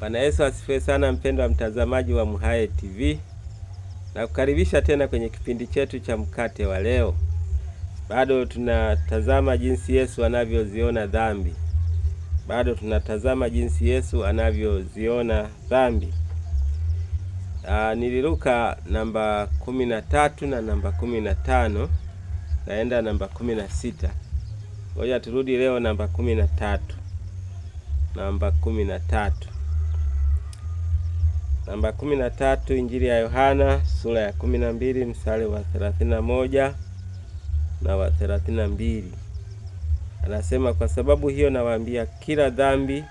Bwana Yesu asifiwe sana, mpendwa mtazamaji wa MHAE TV. Na kukaribisha tena kwenye kipindi chetu cha mkate wa leo. Bado tunatazama jinsi Yesu anavyoziona dhambi. Niliruka namba 13 na namba 15, naenda namba 16. Ngoja turudi leo namba 13. Namba 13, Injili ya Yohana sura ya 12 mstari wa 31 na wa 32. Anasema, kwa sababu hiyo nawaambia, kila dhambi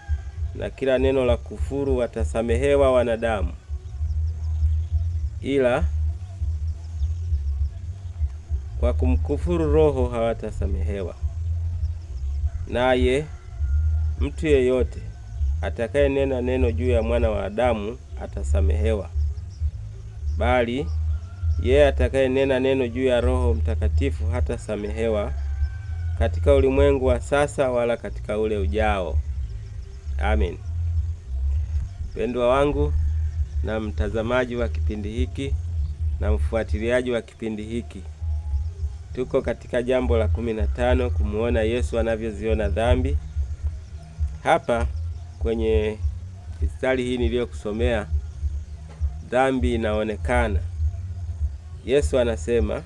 na kila neno la kufuru watasamehewa wanadamu, ila kwa kumkufuru Roho hawatasamehewa. Naye mtu yeyote atakaye nena neno juu ya Mwana wa Adamu atasamehewa, bali yeye atakaye nena neno juu ya Roho Mtakatifu hatasamehewa katika ulimwengu wa sasa wala katika ule ujao. Amen. Mpendwa wangu na mtazamaji wa kipindi hiki na mfuatiliaji wa kipindi hiki, tuko katika jambo la 15, kumuona Yesu anavyoziona dhambi. Hapa kwenye mistari hii niliyokusomea, dhambi inaonekana. Yesu anasema,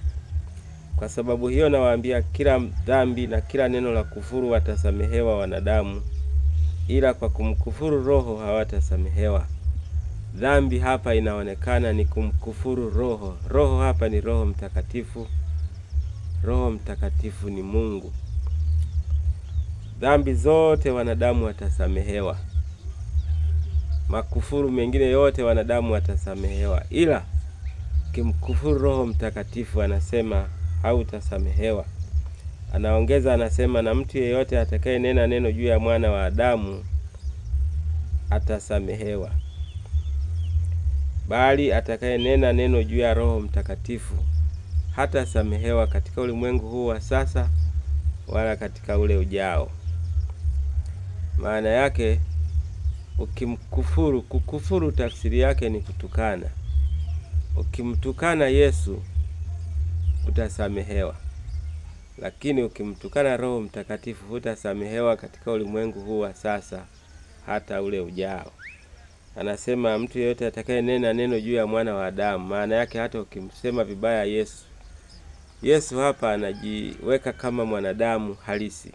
kwa sababu hiyo nawaambia, kila dhambi na kila neno la kufuru watasamehewa wanadamu, ila kwa kumkufuru Roho hawatasamehewa. Dhambi hapa inaonekana ni kumkufuru Roho. Roho hapa ni Roho Mtakatifu. Roho Mtakatifu ni Mungu. Dhambi zote wanadamu watasamehewa, makufuru mengine yote wanadamu watasamehewa, ila kimkufuru Roho Mtakatifu anasema hautasamehewa. Anaongeza, anasema, na mtu yeyote atakaye nena neno juu ya Mwana wa Adamu atasamehewa, bali atakaye nena neno juu ya Roho Mtakatifu hatasamehewa katika ulimwengu huu wa sasa wala katika ule ujao. Maana yake, ukimkufuru, kukufuru tafsiri yake ni kutukana. Ukimtukana Yesu utasamehewa, lakini ukimtukana Roho Mtakatifu hutasamehewa katika ulimwengu huu wa sasa hata ule ujao. Anasema mtu yeyote atakaye nena neno juu ya Mwana wa Adamu. Maana yake hata ukimsema vibaya Yesu hapa anajiweka kama mwanadamu halisi.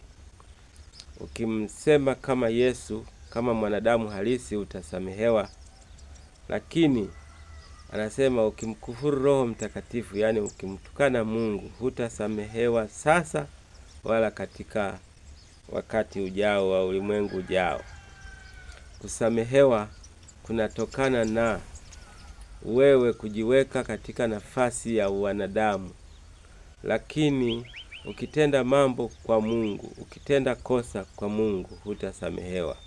Ukimsema kama Yesu, kama mwanadamu halisi, utasamehewa. Lakini anasema ukimkufuru Roho Mtakatifu, yani ukimtukana Mungu, hutasamehewa sasa wala katika wakati ujao wa ulimwengu ujao. Kusamehewa kunatokana na wewe kujiweka katika nafasi ya wanadamu. Lakini ukitenda mambo kwa Mungu, ukitenda kosa kwa Mungu, hutasamehewa.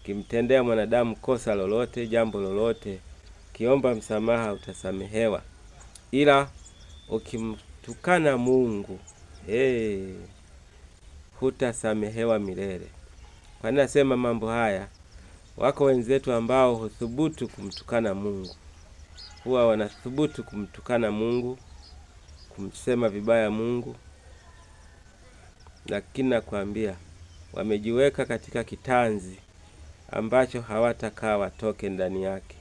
Ukimtendea mwanadamu kosa lolote, jambo lolote, kiomba msamaha, utasamehewa. Ila ukimtukana Mungu, hutasamehewa milele. Kwa nini nasema mambo haya? Wako wenzetu ambao huthubutu kumtukana Mungu. Huwa wanathubutu kumtukana Mungu, kumsema vibaya Mungu. Lakini nakwambia, wamejiweka katika kitanzi ambacho hawatakaa watoke ndani yake.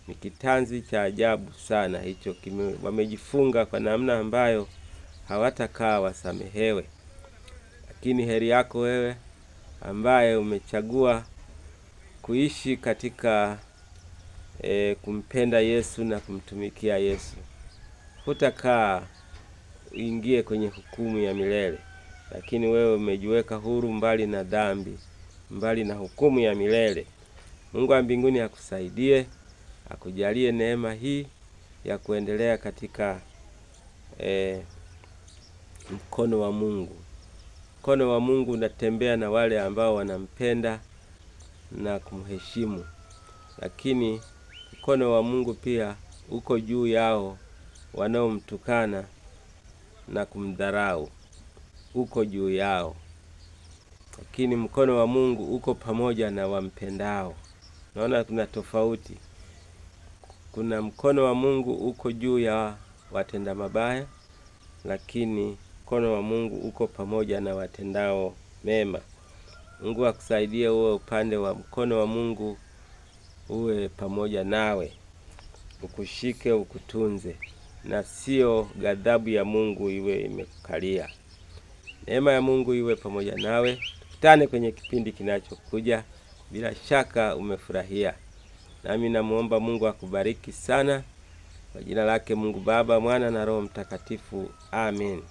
Ni kitanzi cha ajabu sana hicho. Wamejifunga kwa namna ambayo hawatakaa wasamehewe. Lakini heri yako wewe ambaye umechagua kuishi katika kumpenda Yesu na kumtumikia Yesu. Hutakaa uingie kwenye hukumu ya milele, lakini wewe umejiweka huru mbali na dhambi, mbali na hukumu ya milele. Mungu wa mbinguni akusaidie, akujalie neema hii ya kuendelea katika mkono wa Mungu. Mkono wa Mungu unatembea na wale ambao wanampenda na kumheshimu, lakini mkono wa Mungu pia uko juu yao wanaomtukana na kumdharau. Uko juu yao, lakini mkono wa Mungu uko pamoja na wampendao. Naona kuna tofauti. Kuna mkono wa Mungu uko juu ya watenda mabaya, lakini mkono wa Mungu uko pamoja na watendao mema. Mungu akusaidie uwe upande wa mkono wa Mungu uwe pamoja nawe, ukushike, ukutunze, na sio ghadhabu ya Mungu iwe imekukalia. Neema ya Mungu iwe pamoja nawe. Tukutane kwenye kipindi kinachokuja. Bila shaka umefurahia. Nami namuomba Mungu akubariki sana. Kwa jina lake Mungu Baba, Mwana na Roho Mtakatifu. Amen.